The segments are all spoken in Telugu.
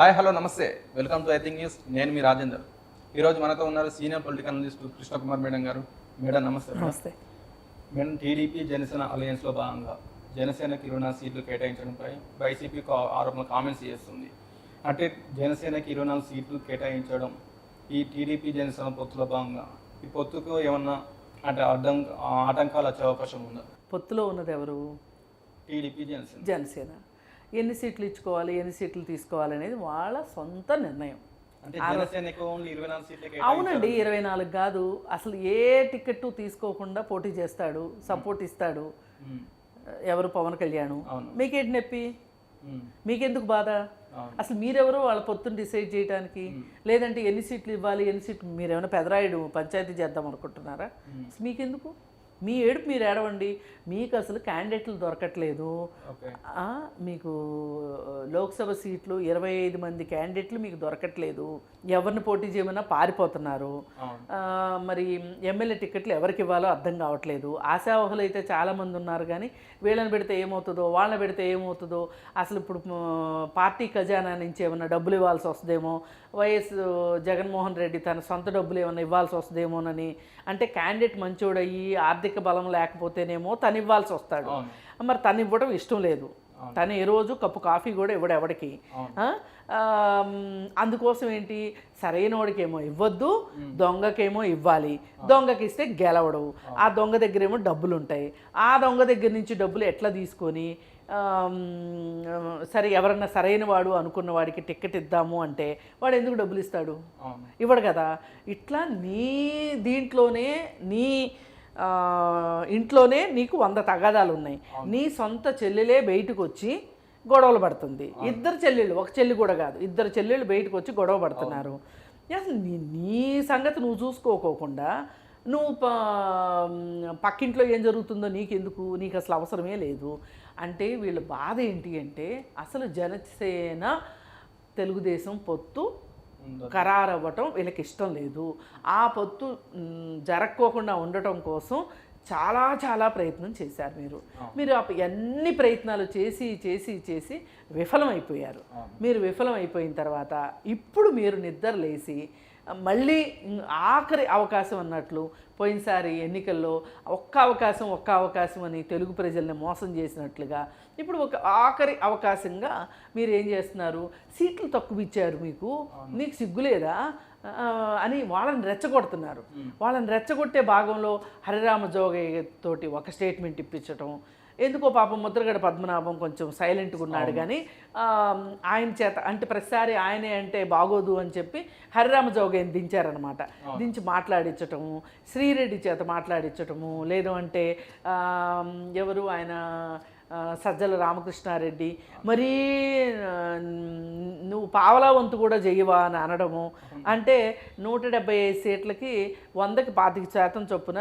హాయ్ హలో నమస్తే welcome to I think news. నేను మీ రాజేందర్. ఈరోజు మనతో ఉన్నారు senior political analyst Krishna Kumar madam గారు. మేడం నమస్తే. నమస్తే మేడం, టీడీపీ జనసేన అలయన్స్లో భాగంగా జనసేనకి 24 సీట్లు కేటాయించడంపై వైసీపీ ఆరోపణ కామెంట్స్ చేస్తుంది. అంటే జనసేనకి 24 సీట్లు కేటాయించడం ఈ టీడీపీ జనసేన పొత్తులో భాగంగా ఈ పొత్తుకు ఏమన్నా అంటే ఆటంకాలు వచ్చే అవకాశం ఉందా? పొత్తులో ఉన్నది ఎవరు? టీడీపీ జనసేన. జనసేన ఎన్ని సీట్లు ఇచ్చుకోవాలి, ఎన్ని సీట్లు తీసుకోవాలి అనేది వాళ్ళ సొంత నిర్ణయం. అంటే జనసేనకి ఓన్లీ 24 సీట్లే. అవునండి, 24 కాదు. అసలు ఏ టికెట్ తీసుకోకుండా పోటీ చేస్తాడు, సపోర్ట్ ఇస్తాడు. ఎవరు? పవన్ కళ్యాణ్. మీకేంటి నొప్పి? మీకెందుకు బాధ? అసలు మీరెవరు వాళ్ళ పొత్తుని డిసైడ్ చేయడానికి? లేదంటే ఎన్ని సీట్లు ఇవ్వాలి, ఎన్ని సీట్లు మీరేమైనా పెదరాయుడు పంచాయతీ చేద్దాం అనుకుంటున్నారా? అసలు మీకెందుకు? మీ ఏడుపు మీరు ఏడవండి. మీకు అసలు క్యాండిడేట్లు దొరకట్లేదు. మీకు లోక్సభ సీట్లు 25 మంది క్యాండిడేట్లు మీకు దొరకట్లేదు. ఎవరిని పోటీ చేయమన్నా పారిపోతున్నారు. మరి ఎమ్మెల్యే టికెట్లు ఎవరికి ఇవ్వాలో అర్థం కావట్లేదు. ఆశావహులు అయితే చాలామంది ఉన్నారు, కానీ వీళ్ళని పెడితే ఏమవుతుందో, వాళ్ళని పెడితే ఏమవుతుందో, అసలు ఇప్పుడు పార్టీ ఖజానా నుంచి ఏమన్నా డబ్బులు ఇవ్వాల్సి వస్తుందేమో, వైఎస్ జగన్మోహన్ రెడ్డి తన సొంత డబ్బులు ఏమన్నా ఇవ్వాల్సి వస్తుందేమోనని. అంటే క్యాండిడేట్ మంచోడయ్యి ఆర్థిక బలం లేకపోతేనేమో తను ఇవ్వాల్సి వస్తాడు. మరి తను ఇవ్వడం ఇష్టం లేదు. తను ఏ రోజు కప్పు కాఫీ కూడా ఇవ్వడు ఎవడికి. అందుకోసం ఏంటి, సరైన వాడికేమో ఇవ్వద్దు, దొంగకేమో ఇవ్వాలి. దొంగకి ఇస్తే గెలవడు. ఆ దొంగ దగ్గర ఏమో డబ్బులు ఉంటాయి. ఆ దొంగ దగ్గర నుంచి డబ్బులు ఎట్లా తీసుకొని సరే ఎవరన్నా సరైన వాడు అనుకున్న వాడికి టికెట్ ఇద్దాము అంటే వాడు ఎందుకు డబ్బులు ఇస్తాడు? ఇవ్వడు కదా. ఇట్లా నీ దీంట్లోనే నీ ఇంట్లోనే నీకు 100 తగాదాలు ఉన్నాయి. నీ సొంత చెల్లెలే బయటకు వచ్చి గొడవలు పడుతుంది. ఇద్దరు చెల్లెళ్ళు, ఒక చెల్లి కూడా కాదు, ఇద్దరు చెల్లెళ్ళు బయటకు వచ్చి గొడవ పడుతున్నారు. అసలు నీ సంగతి నువ్వు చూసుకోకోకుండా నువ్వు పక్కింట్లో ఏం జరుగుతుందో నీకెందుకు? నీకు అసలు అవసరమే లేదు. అంటే వీళ్ళ బాధ ఏంటి అంటే, అసలు జనసేన తెలుగుదేశం పొత్తు ఖరారవ్వటం వీళ్ళకి ఇష్టం లేదు. ఆ పొత్తు జరక్కోకుండా ఉండటం కోసం చాలా చాలా ప్రయత్నం చేశారు. మీరు ఎన్ని ప్రయత్నాలు చేసి చేసి చేసి విఫలమైపోయారు. మీరు విఫలమైపోయిన తర్వాత ఇప్పుడు మీరు నిద్రలేసి మళ్ళీ ఆఖరి అవకాశం అన్నట్లు పోయినసారి ఎన్నికల్లో ఒక్క అవకాశం అని తెలుగు ప్రజల్ని మోసం చేసినట్లుగా ఇప్పుడు ఒక ఆఖరి అవకాశంగా మీరు ఏం చేస్తున్నారు? సీట్లు తక్కువ ఇచ్చారు, మీకు సిగ్గులేదా అని వాళ్ళని రెచ్చగొడుతున్నారు. వాళ్ళని రెచ్చగొట్టే భాగంలో హరిరామ జోగయ్య తోటి ఒక స్టేట్మెంట్ ఇప్పించటం. ఎందుకో పాపం ముద్రగడ పద్మనాభం కొంచెం సైలెంట్గా ఉన్నాడు, కానీ ఆయన చేత అంటే ప్రతిసారి ఆయనే అంటే బాగోదు అని చెప్పి హరిరామ జోగయ్యని దించారనమాట. దించి మాట్లాడించటము, శ్రీరెడ్డి చేత మాట్లాడించటము, లేదు అంటే ఎవరు ఆయన సజ్జల రామకృష్ణారెడ్డి మరీ నువ్వు పావలా వంతు కూడా చెయ్యవా అని అనడము. అంటే 175 సీట్లకి 100కి 25% చొప్పున,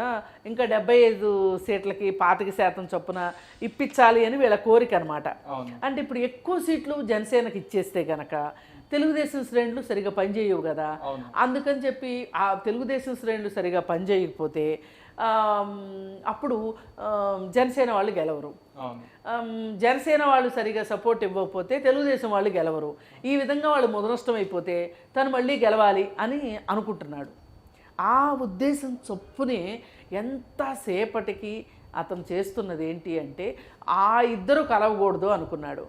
ఇంకా 75 సీట్లకి 25% చొప్పున ఇప్పించాలి అని వీళ్ళ కోరిక అనమాట. అంటే ఇప్పుడు ఎక్కువ సీట్లు జనసేనకి ఇచ్చేస్తే గనక తెలుగుదేశం శ్రేణులు సరిగా పనిచేయవు కదా. అందుకని చెప్పి ఆ తెలుగుదేశం శ్రేణులు సరిగా పనిచేయకపోతే అప్పుడు జనసేన వాళ్ళు గెలవరు. జనసేన వాళ్ళు సరిగా సపోర్ట్ ఇవ్వకపోతే తెలుగుదేశం వాళ్ళు గెలవరు. ఈ విధంగా వాళ్ళు ముదనష్టం అయిపోతే తను మళ్ళీ గెలవాలి అని అనుకుంటున్నాడు. ఆ ఉద్దేశం చొప్పునే ఎంతసేపటికి అతను చేస్తున్నది ఏంటి అంటే, ఆ ఇద్దరు కలవకూడదు అనుకున్నాడు.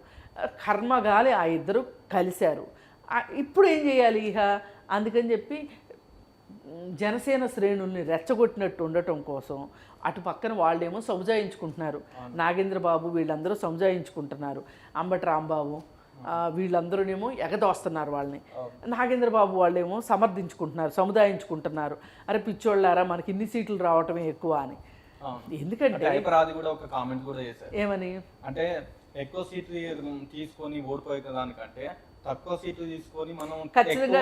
కర్మగాలి ఆ ఇద్దరు కలిశారు. ఇప్పుడు ఏం చేయాలి ఇక? అందుకని చెప్పి జనసేన శ్రేణుల్ని రెచ్చగొట్టినట్టు ఉండటం కోసం అటు పక్కన వాళ్ళేమో సముదాయించుకుంటున్నారు. నాగేంద్ర బాబు వీళ్ళందరూ సముదాయించుకుంటున్నారు. అంబటి రాంబాబు వీళ్ళందరూనేమో ఎగదోస్తున్నారు వాళ్ళని. నాగేంద్ర బాబు వాళ్ళేమో సమర్థించుకుంటున్నారు, సముదాయించుకుంటున్నారు. అరే పిచ్చోళ్ళారా, మనకి ఇన్ని సీట్లు రావటమే ఎక్కువ అని. ఎందుకంటే ఏమని అంటే ఎక్కువ సీట్లు తీసుకొని ఓడిపోయే దానికంటే తక్కువ సీట్లు తీసుకొని మనం ఖచ్చితంగా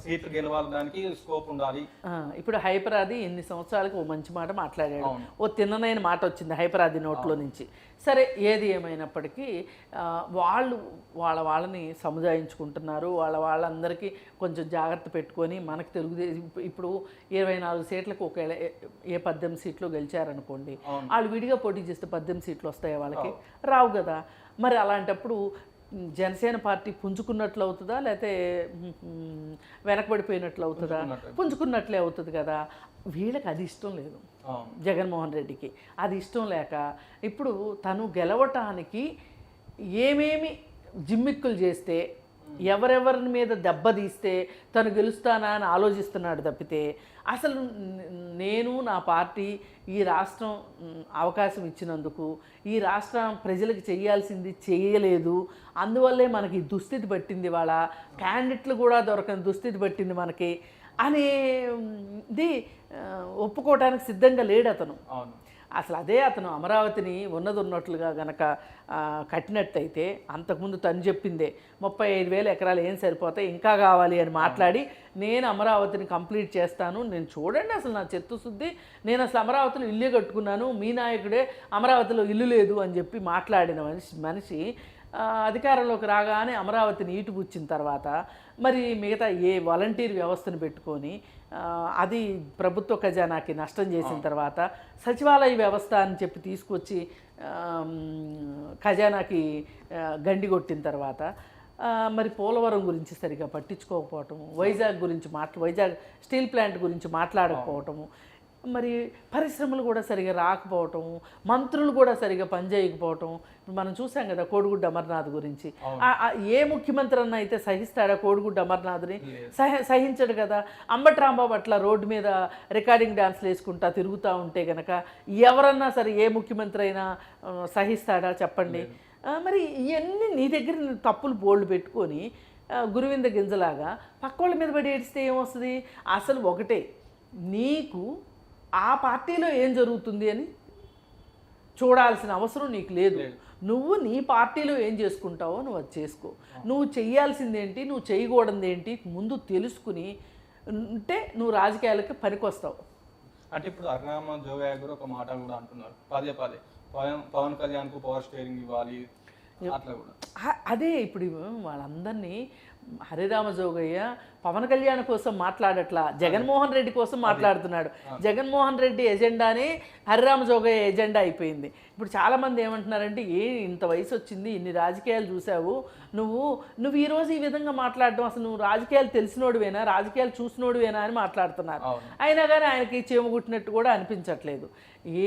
సీట్లు గెలవడానికి స్కోప్ ఉండాలి. ఇప్పుడు హైపరాది ఎన్ని సంవత్సరాలకు ఓ మంచి మాట మాట్లాడాడు, ఓ తిన్ననైన మాట వచ్చింది హైపరాది నోట్లో నుంచి. సరే, ఏది ఏమైనప్పటికీ వాళ్ళని సముదాయించుకుంటున్నారు. వాళ్ళందరికీ కొంచెం జాగ్రత్త పెట్టుకొని మనకు తెలుగుదేశం ఇప్పుడు 24 సీట్లకు ఒకవేళ 18 సీట్లు గెలిచారనుకోండి, వాళ్ళు విడిగా పోటీ చేస్తే 18 సీట్లు వస్తాయి వాళ్ళకి? రావు కదా. మరి అలాంటప్పుడు జనసేన పార్టీ పుంజుకున్నట్లు అవుతుందా లేకపోతే వెనకబడిపోయినట్లు అవుతుందా? పుంజుకున్నట్లే అవుతుంది కదా. వీళ్ళకి అది ఇష్టం లేదు, జగన్మోహన్ రెడ్డికి అది ఇష్టం లేక ఇప్పుడు తను గెలవటానికి ఏమేమి జిమ్మిక్కులు చేస్తే, ఎవరెవరి మీద దెబ్బతీస్తే తను గెలుస్తానా అని ఆలోచిస్తున్నాడు తప్పితే అసలు నేను నా పార్టీ ఈ రాష్ట్రం అవకాశం ఇచ్చినందుకు ఈ రాష్ట్రం ప్రజలకు చేయాల్సింది చేయలేదు, అందువల్లే మనకి దుస్థితి పట్టింది, వాళ్ళ క్యాండిడేట్లు కూడా దొరకని దుస్థితి పట్టింది మనకి అనేది ఒప్పుకోవడానికి సిద్ధంగా లేడు అతను. అసలు అదే అతను అమరావతిని ఉన్నట్లుగా గనక కట్టినట్టయితే అంతకుముందు తను చెప్పిందే 35,000 ఎకరాలు ఏం సరిపోతాయి ఇంకా కావాలి అని మాట్లాడి నేను అమరావతిని కంప్లీట్ చేస్తాను, నేను చూడండి అసలు నా చిత్తశుద్ధి, నేను అసలు అమరావతిలో ఇల్లు కట్టుకున్నాను, మీ నాయకుడే అమరావతిలో ఇల్లు లేదు అని చెప్పి మాట్లాడిన మనిషి అధికారంలోకి రాగానే అమరావతిని ఈటుపుచ్చిన తర్వాత మరి మిగతా ఏ వాలంటీర్ వ్యవస్థను పెట్టుకొని అది ప్రభుత్వ ఖజానాకి నష్టం చేసిన తర్వాత సచివాలయ వ్యవస్థ అని చెప్పి తీసుకొచ్చి ఖజానాకి గండి కొట్టిన తర్వాత మరి పోలవరం గురించి సరిగా పట్టించుకోకపోవటము, వైజాగ్ గురించి వైజాగ్ స్టీల్ ప్లాంట్ గురించి మాట్లాడకపోవటము, మరి పరిశ్రమలు కూడా సరిగా రాకపోవటం, మంత్రులు కూడా సరిగా పనిచేయకపోవటం. మనం చూసాం కదా కోడిగుడ్డ అమర్నాథ్ గురించి. ఏ ముఖ్యమంత్రి అన్న అయితే సహిస్తాడా కోడిగుడ్డ అమర్నాథ్ని? సహించడు కదా. అంబటి రాంబాబు అట్లా రోడ్డు మీద రికార్డింగ్ డాన్స్లు వేసుకుంటా తిరుగుతూ ఉంటే గనక ఎవరన్నా సరే ఏ ముఖ్యమంత్రి అయినా సహిస్తాడా చెప్పండి? మరి ఇవన్నీ నీ దగ్గర తప్పులు బోల్డ్ పెట్టుకొని గురువింద గింజలాగా పక్కోళ్ళ మీద పడి ఏడిస్తే ఏమొస్తుంది? అసలు ఒకటే, నీకు ఆ పార్టీలో ఏం జరుగుతుంది అని చూడాల్సిన అవసరం నీకు లేదు. నువ్వు నీ పార్టీలో ఏం చేసుకుంటావో నువ్వు అది చేసుకో. నువ్వు చెయ్యాల్సిందేంటి, నువ్వు చేయకూడదు ఏంటి ముందు తెలుసుకుని ఉంటే నువ్వు రాజకీయాలకి పనికొస్తావు. అంటే ఇప్పుడు అర్రామ జోగయ్య గారు ఒక మాట కూడా అంటున్నారు పదే పవన్ కళ్యాణ్కు పవర్ స్టీరింగ్ ఇవ్వాలి అట్లా కూడా. అదే ఇప్పుడు వాళ్ళందరినీ హరిరామ జోగయ్య పవన్ కళ్యాణ్ కోసం మాట్లాడట్లా, జగన్మోహన్ రెడ్డి కోసం మాట్లాడుతున్నాడు. జగన్మోహన్ రెడ్డి ఎజెండానే హరిరామ జోగయ్య ఎజెండా అయిపోయింది. ఇప్పుడు చాలామంది ఏమంటున్నారంటే ఇంత వయసు వచ్చింది, ఇన్ని రాజకీయాలు చూసావు, నువ్వు ఈరోజు ఈ విధంగా మాట్లాడడం అసలు నువ్వు రాజకీయాలు తెలిసినోడువేనా, రాజకీయాలు చూసినోడువేనా అని మాట్లాడుతున్నారు. అయినా కానీ ఆయనకి చెమగుట్టినట్టు కూడా అనిపించట్లేదు.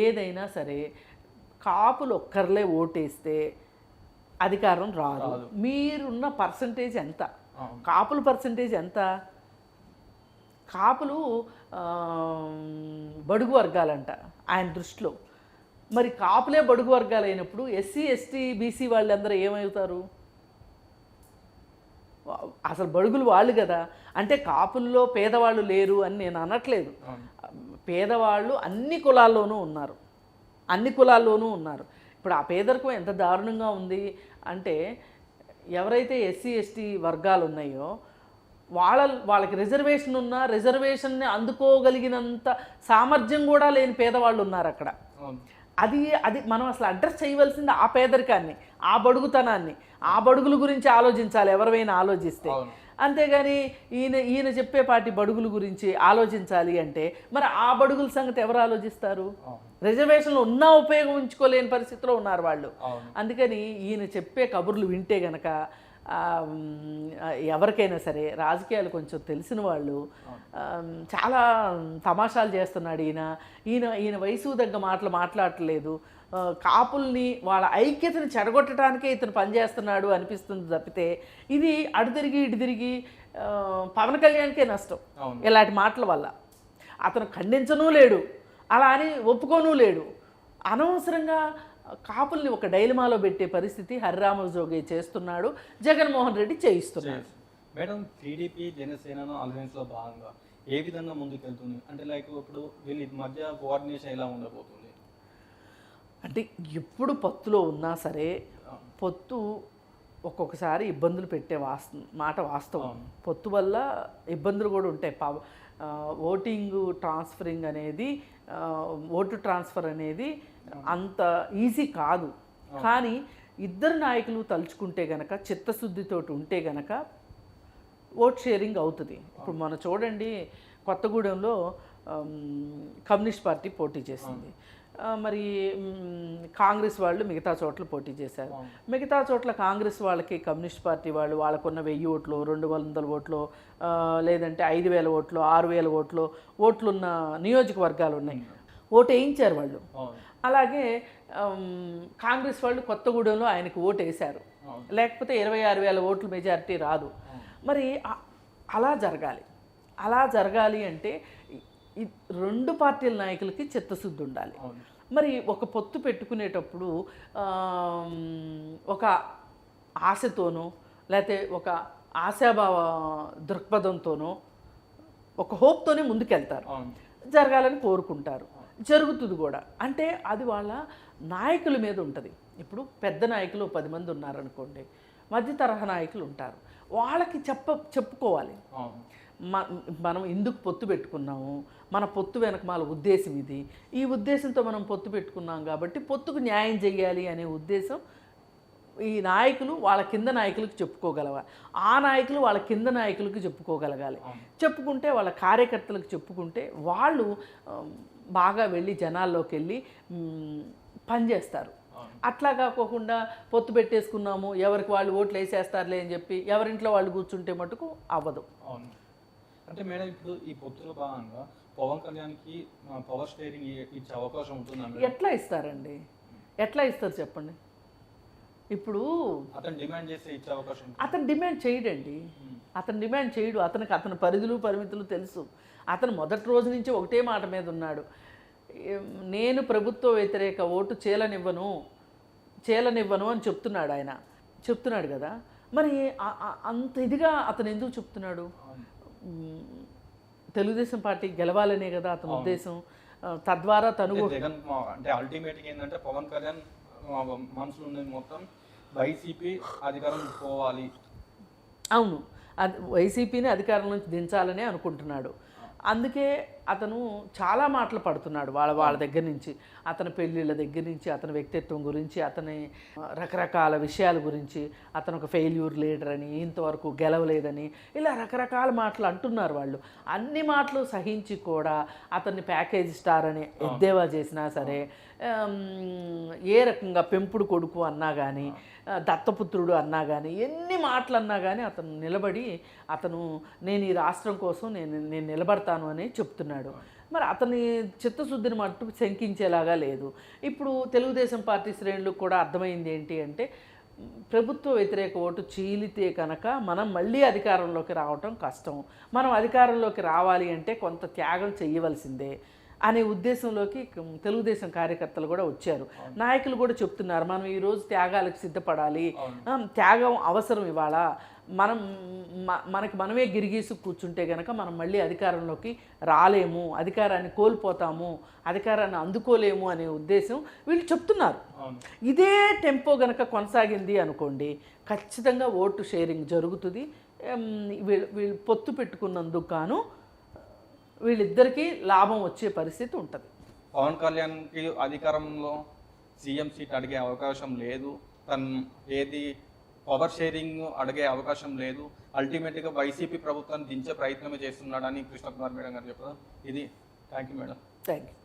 ఏదైనా సరే కాపులు ఒక్కర్లే ఓటేస్తే అధికారం రాదు. మీరున్న పర్సంటేజ్ ఎంత? కాపుల పర్సంటేజ్ ఎంత? కాపులు బడుగు వర్గాలంట ఆయన దృష్టిలో. మరి కాపులే బడుగు వర్గాలు అయినప్పుడు ఎస్సీ ఎస్టీ బీసీ వాళ్ళందరూ ఏమవుతారు? అసలు బడుగులు వాళ్ళు కదా. అంటే కాపుల్లో పేదవాళ్ళు లేరు అని నేను అనట్లేదు. పేదవాళ్ళు అన్ని కులాల్లోనూ ఉన్నారు, అన్ని కులాల్లోనూ ఉన్నారు. ఇప్పుడు ఆ పేదరికం ఎంత దారుణంగా ఉంది అంటే ఎవరైతే ఎస్సీ ఎస్టీ వర్గాలు ఉన్నాయో వాళ్ళకి రిజర్వేషన్ ఉన్నా రిజర్వేషన్ని అందుకోగలిగినంత సామర్థ్యం కూడా లేని పేదవాళ్ళు ఉన్నారు అక్కడ. అది మనం అసలు అడ్రస్ చేయవలసింది ఆ పేదరికాన్ని, ఆ బడుగుతనాన్ని, ఆ బడుగుల గురించి ఆలోచించాలి ఎవరైనా ఆలోచిస్తే. అంతేగాని ఈయన చెప్పేపాటి బడుగుల గురించి ఆలోచించాలి అంటే మరి ఆ బడుగుల సంగతి ఎవరు ఆలోచిస్తారు? రిజర్వేషన్లు ఉన్నా ఉపయోగించుకోలేని పరిస్థితిలో ఉన్నారు వాళ్ళు. అందుకని ఈయన చెప్పే కబుర్లు వింటే గనక ఎవరికైనా సరే రాజకీయాలు కొంచెం తెలిసిన వాళ్ళు చాలా తమాషాలు చేస్తున్నాడు ఈయన వయసు దగ్గ మాటలు మాట్లాడట్లేదు. కాపుల్ని వాళ్ళ ఐక్యతను చెడగొట్టడానికే ఇతను పనిచేస్తున్నాడు అనిపిస్తుంది తప్పితే ఇది అటు తిరిగి పవన్ కళ్యాణ్కే నష్టం ఇలాంటి మాటల వల్ల. అతను ఖండించనూ లేడు, అలా అని ఒప్పుకోనూ లేడు. అనవసరంగా కాపుల్ని ఒక డైలమాలో పెట్టే పరిస్థితి హరిరామ జోగయ్య చేస్తున్నాడు, జగన్మోహన్ రెడ్డి చేయిస్తున్నాడు. మేడం, టీడీపీ జనసేన అలయన్స్లో భాగంగా ఏ విధంగా ముందుకెళ్తుంది? అంటే లైక్ ఇప్పుడు వీళ్ళ మధ్య కోఆర్డినేషన్ ఎలా ఉండబోతుంది? అంటే ఎప్పుడు పొత్తులో ఉన్నా సరే పొత్తు ఒక్కొక్కసారి ఇబ్బందులు పెట్టే మాట వాస్తవం. పొత్తు వల్ల ఇబ్బందులు కూడా ఉంటాయి. ఓటింగ్ ట్రాన్స్ఫరింగ్ అనేది, ఓటు ట్రాన్స్ఫర్ అనేది అంత ఈజీ కాదు. కానీ ఇద్దరు నాయకులు తలుచుకుంటే గనక, చిత్తశుద్ధితోటి ఉంటే గనక ఓట్ షేరింగ్ అవుతుంది. ఇప్పుడు మనం చూడండి, కొత్తగూడెంలో కమ్యూనిస్ట్ పార్టీ పోటీ చేసింది. మరి కాంగ్రెస్ వాళ్ళు మిగతా చోట్ల పోటీ చేశారు. మిగతా చోట్ల కాంగ్రెస్ వాళ్ళకి కమ్యూనిస్ట్ పార్టీ వాళ్ళు వాళ్ళకున్న 1000 ఓట్లు 200 ఓట్లు లేదంటే 5000 ఓట్లు 6000 ఓట్లున్న నియోజకవర్గాలు ఉన్నాయి. ఓటు వేయించారు వాళ్ళు. అలాగే కాంగ్రెస్ వాళ్ళు కొత్తగూడెంలో ఆయనకు ఓటు వేశారు. లేకపోతే 26,000 ఓట్లు మెజారిటీ రాదు. మరి అలా జరగాలి అంటే రెండు పార్టీల నాయకులకి చిత్తశుద్ధి ఉండాలి. మరి ఒక పొత్తు పెట్టుకునేటప్పుడు ఒక ఆశతోనో లేకపోతే ఒక ఆశాభావ దృక్పథంతోనో ఒక హోప్తోనే ముందుకెళ్తారు, జరగాలని కోరుకుంటారు, జరుగుతుంది కూడా. అంటే అది వాళ్ళ నాయకుల మీద ఉంటుంది. ఇప్పుడు పెద్ద నాయకులు 10 మంది ఉన్నారనుకోండి, మధ్య తరహా నాయకులు ఉంటారు, వాళ్ళకి చెప్పుకోవాలి మనం ఎందుకు పొత్తు పెట్టుకున్నాము, మన పొత్తు వెనక మన ఉద్దేశం ఇది, ఈ ఉద్దేశంతో మనం పొత్తు పెట్టుకున్నాం కాబట్టి పొత్తుకు న్యాయం చేయాలి అనే ఉద్దేశం ఈ నాయకులు వాళ్ళ కింద నాయకులకు చెప్పుకోగలగాలి. ఆ నాయకులు వాళ్ళ కింద నాయకులకు చెప్పుకోగలగాలి. చెప్పుకుంటే వాళ్ళ కార్యకర్తలకు చెప్పుకుంటే వాళ్ళు బాగా వెళ్ళి జనాల్లోకి వెళ్ళి పనిచేస్తారు. అట్లా కాకోకుండా పొత్తు పెట్టేసుకున్నాము ఎవరికి వాళ్ళు ఓట్లు వేసేస్తారులే అని చెప్పి ఎవరింట్లో వాళ్ళు కూర్చుంటే మటుకు అవ్వదు. అంటే మేడం ఇప్పుడు ఈ పొత్తులో భాగంగా పవన్ కళ్యాణ్కి పవర్ షేరింగ్ ఇచ్చే అవకాశం ఉంటుందా? ఎట్లా ఇస్తారండి? ఎట్లా ఇస్తారు చెప్పండి? ఇప్పుడు అతను డిమాండ్ చేస్తే ఇచ్చే అవకాశం? అతను డిమాండ్ చేయడండి. అతను డిమాండ్ చేయడు. అతని పరిధులు పరిమితులు తెలుసు. అతను మొదటి రోజు నుంచి ఒకటే మాట మీద ఉన్నాడు, నేను ప్రభుత్వ వ్యతిరేక ఓటు చేలనివ్వను అని చెప్తున్నాడు. ఆయన చెప్తున్నాడు కదా. మరి అంత ఇదిగా అతను ఎందుకు చెప్తున్నాడు? తెలుగుదేశం పార్టీ గెలవాలనే కదా అతని ఉద్దేశం. తద్వారా తను అంటే అల్టిమేట్గా ఏంటంటే పవన్ కళ్యాణ్ మనసులో ఉన్నది మొత్తం వైసీపీ అధికారం పోవాలి. అవును, వైసీపీని అధికారం నుంచి దించాలనే అనుకుంటున్నాడు. అందుకే అతను చాలా మాటలు పడుతున్నాడు వాళ్ళ దగ్గర నుంచి, అతని పెళ్ళిళ్ళ దగ్గర నుంచి, అతని వ్యక్తిత్వం గురించి, అతని రకరకాల విషయాల గురించి, అతను ఒక ఫెయిల్యూర్ లీడర్ అని, ఇంతవరకు గెలవలేదని, ఇలా రకరకాల మాటలు అంటున్నారు వాళ్ళు. అన్ని మాటలు సహించి కూడా అతన్ని ప్యాకేజ్ స్టార్ అని ఎద్దేవా చేసినా సరే, ఏ రకంగా పెంపుడు కొడుకు అన్నా కానీ, దత్తపుత్రుడు అన్నా కానీ, ఎన్ని మాటలు అన్నా కానీ అతను నిలబడి నేను ఈ రాష్ట్రం కోసం నేను నిలబడతాను అని చెప్తున్నాడు. మరి అతని చిత్తశుద్ధిని మట్టు శంకించేలాగా లేదు. ఇప్పుడు తెలుగుదేశం పార్టీ శ్రేణులకు కూడా అర్థమైంది ఏంటి అంటే, ప్రభుత్వ వ్యతిరేక ఓటు చీలితే కనుక మనం మళ్ళీ అధికారంలోకి రావటం కష్టం, మనం అధికారంలోకి రావాలి అంటే కొంత త్యాగం చేయవలసిందే అనే ఉద్దేశంలోకి తెలుగుదేశం కార్యకర్తలు కూడా వచ్చారు. నాయకులు కూడా చెప్తున్నారు, మనం ఈరోజు త్యాగాలకు సిద్ధపడాలి, త్యాగం అవసరం. ఇవాళ మనమే గిరిగీసు కూర్చుంటే కనుక మనం మళ్ళీ అధికారంలోకి రాలేము, అధికారాన్ని కోల్పోతాము, అధికారాన్ని అందుకోలేము అనే ఉద్దేశం వీళ్ళు చెప్తున్నారు. ఇదే టెంపో కనుక కొనసాగింది అనుకోండి, ఖచ్చితంగా ఓటు షేరింగ్ జరుగుతుంది. వీళ్ళు పొత్తు పెట్టుకున్నందుకు గాను వీళ్ళిద్దరికీ లాభం వచ్చే పరిస్థితి ఉంటుంది. పవన్ కళ్యాణ్కి అధికారంలో సీఎం సీట్ అడిగే అవకాశం లేదు, ఏది పవర్ షేరింగ్ అడిగే అవకాశం లేదు, అల్టిమేట్గా వైసీపీ ప్రభుత్వాన్ని దించే ప్రయత్నమే చేస్తున్నాడని కృష్ణ కుమార్ మేడం గారు చెప్పారు. ఇది thank you madam. Thank you.